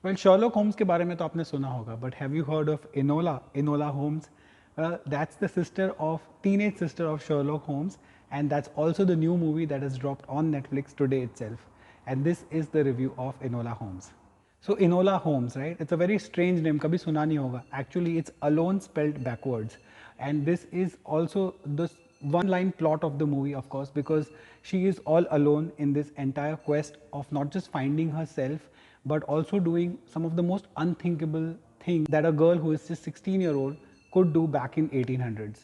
Well, Sherlock Holmes के बारे में तो आपने सुना होगा, but have you heard of Enola Holmes? That's the teenage sister of Sherlock Holmes, and that's also the new movie that has dropped on Netflix today itself. And this is the review of Enola Holmes. So Enola Holmes, right? It's a very strange name. कभी सुना नहीं होगा. Actually, it's alone spelled backwards, and this is also the one-line plot of the movie, of course, because she is all alone in this entire quest of not just finding herself, but also doing some of the most unthinkable things that a girl who is just 16-year-old could do back in 1800s.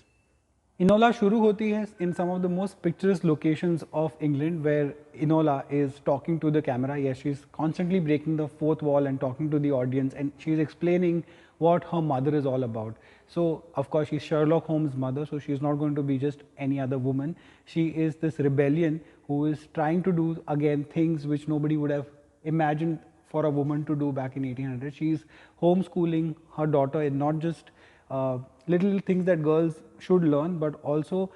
Enola शुरू होती है in some of the most picturesque locations of England where Enola is talking to the camera. Yes, she's constantly breaking the fourth wall and talking to the audience, and she's explaining what her mother is all about. So, of course, she's Sherlock Holmes' mother, so she's not going to be just any other woman. She is this rebellion who is trying to do again things which nobody would have imagined for a woman to do back in 1800. She's homeschooling her daughter in not just little things that girls should learn, but also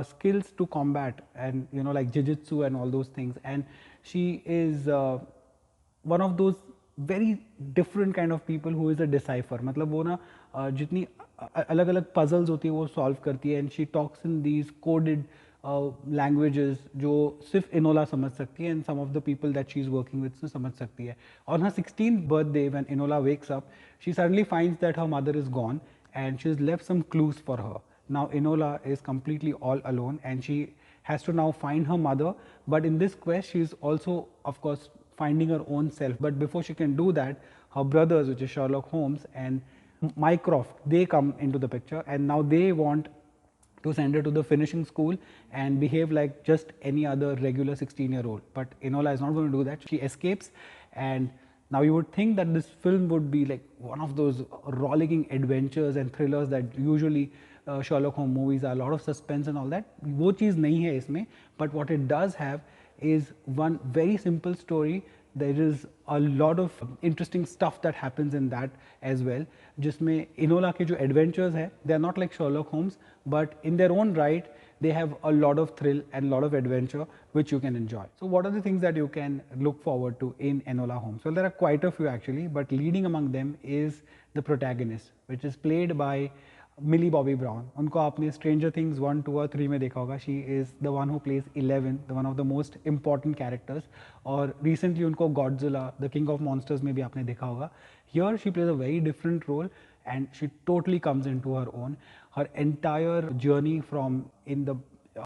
skills to combat, and like jiu-jitsu and all those things. And she is one of those very different kind of people who is a decipher. मतलब वो ना जितनी अलग अलग puzzles होती है वो solve करती है, and she talks in these coded languages जो सिर्फ इनोला समझ सकती है, and some of the people that she is working with से समझ सकती है. On her 16th birthday, when Enola wakes up, she suddenly finds that her mother is gone, and she's left some clues for her. Now Enola is completely all alone, and she has to now find her mother, but in this quest she is also, of course, finding her own self. But before she can do that, her brothers, which is Sherlock Holmes and Mycroft, they come into the picture, and now they want to send her to the finishing school and behave like just any other regular 16-year-old. But Enola is not going to do that. She escapes, and now you would think that this film would be like one of those rollicking adventures and thrillers that usually Sherlock Holmes movies are, a lot of suspense and all that. वो चीज़ नहीं है इसमें, but what it does have is one very simple story. There is a lot of interesting stuff that happens in that as well, जिसमें Enola के जो adventures है, they are not like Sherlock Holmes, but in their own right, they have a lot of thrill and a lot of adventure which you can enjoy. So what are the things that you can look forward to in Enola Holmes? Well, there are quite a few actually, but leading among them is the protagonist, which is played by Millie Bobby Brown. उनको आपने Stranger Things 1, 2 और 3 में देखा होगा. She is the one who plays 11, the one of the most important characters. और recently उनको Godzilla, the King of Monsters में भी आपने देखा होगा. Here she plays a very different role, and she totally comes into her own. Her entire journey from in the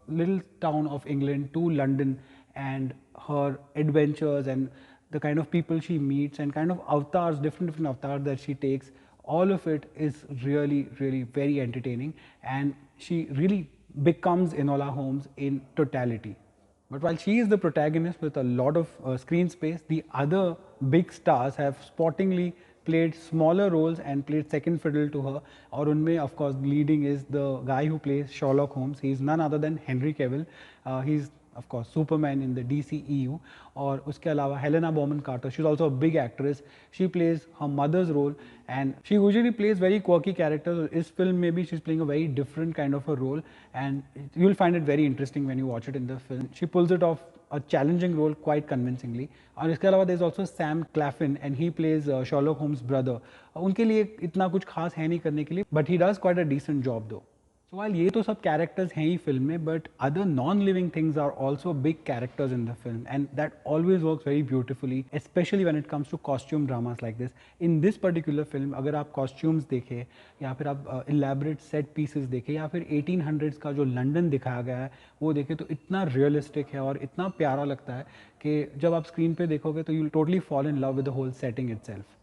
little town of England to London, and her adventures and the kind of people she meets and kind of avatars, different avatars that she takes, all of it is really very entertaining, and she really becomes Enola Holmes in totality. But while she is the protagonist with a lot of screen space, the other big stars have sportingly played smaller roles and played second fiddle to her. और उनमें of course leading is the guy who plays Sherlock Holmes. He is none other than Henry Cavill. He's of course Superman in the DCEU. और उसके अलावा Helena Bonham Carter, she's also a big actress. She plays her mother's role, and she usually plays very quirky characters. इस film में भी she's playing a very different kind of a role, and you'll find it very interesting when you watch it in the film. She pulls it off a challenging role quite convincingly. और इसके अलावा there's also Sam Claflin, and he plays Sherlock Holmes' brother. उनके लिए इतना कुछ खास है नहीं करने के लिए, but he does quite a decent job though. So while ये तो सब characters हैं ही film में, but other non-living things are also big characters in the film, and that always works very beautifully, especially when it comes to costume dramas like this. In this particular film, अगर आप costumes देखें, या फिर आप elaborate set pieces देखें, या फिर 1800s का जो लंदन दिखाया गया है वो देखें, तो इतना realistic है और इतना प्यारा लगता है कि जब आप स्क्रीन पे देखोगे तो you'll totally fall in love with the whole setting itself.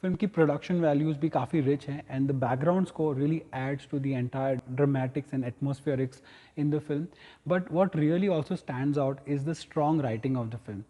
Film की प्रोडक्शन वैल्यूज़ भी काफ़ी रिच हैं, and the background score really adds to the entire dramatics and atmospherics in the film. But what really also stands out is the strong writing of the film.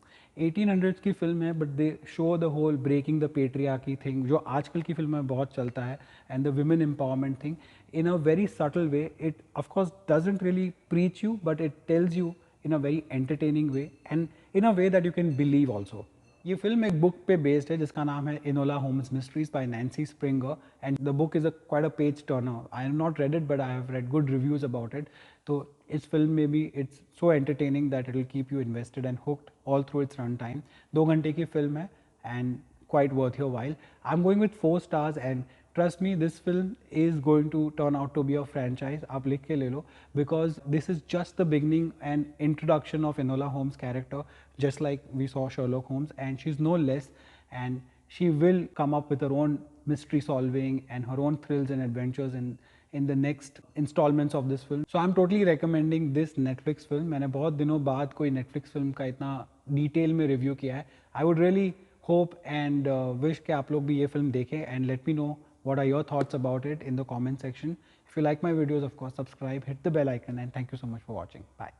1800s की film है, but they show the whole breaking the patriarchy thing जो आजकल की film में बहुत चलता है, and the women empowerment thing in a very subtle way. It of course doesn't really preach you, but it tells you in a very entertaining way, and in a way that you can believe also. ये film एक book पे based है जिसका नाम है Enola Holmes mysteries by Nancy Springer, and the book is quite a page turner. I have not read it, but I have read good reviews about it. तो इस film में भी it's so entertaining that it will keep you invested and hooked all through its run time. 2 घंटे की film है, and quite worth your while. I'm going with 4 stars, and trust me, this film is going to turn out to be a franchise. आप लिख के ले लो, because this is just the beginning and introduction of Enola Holmes' character, just like we saw Sherlock Holmes, and she's no less, and she will come up with her own mystery solving and her own thrills and adventures in the next installments of this film. So I'm totally recommending this Netflix film. मैंने बहुत दिनों बाद कोई Netflix film का इतना detail में review किया है. I would really hope and wish कि आप लोग भी ये film देखें, and let me know what are your thoughts about it in the comment section. If you like my videos, of course, subscribe, hit the bell icon, and thank you so much for watching. Bye.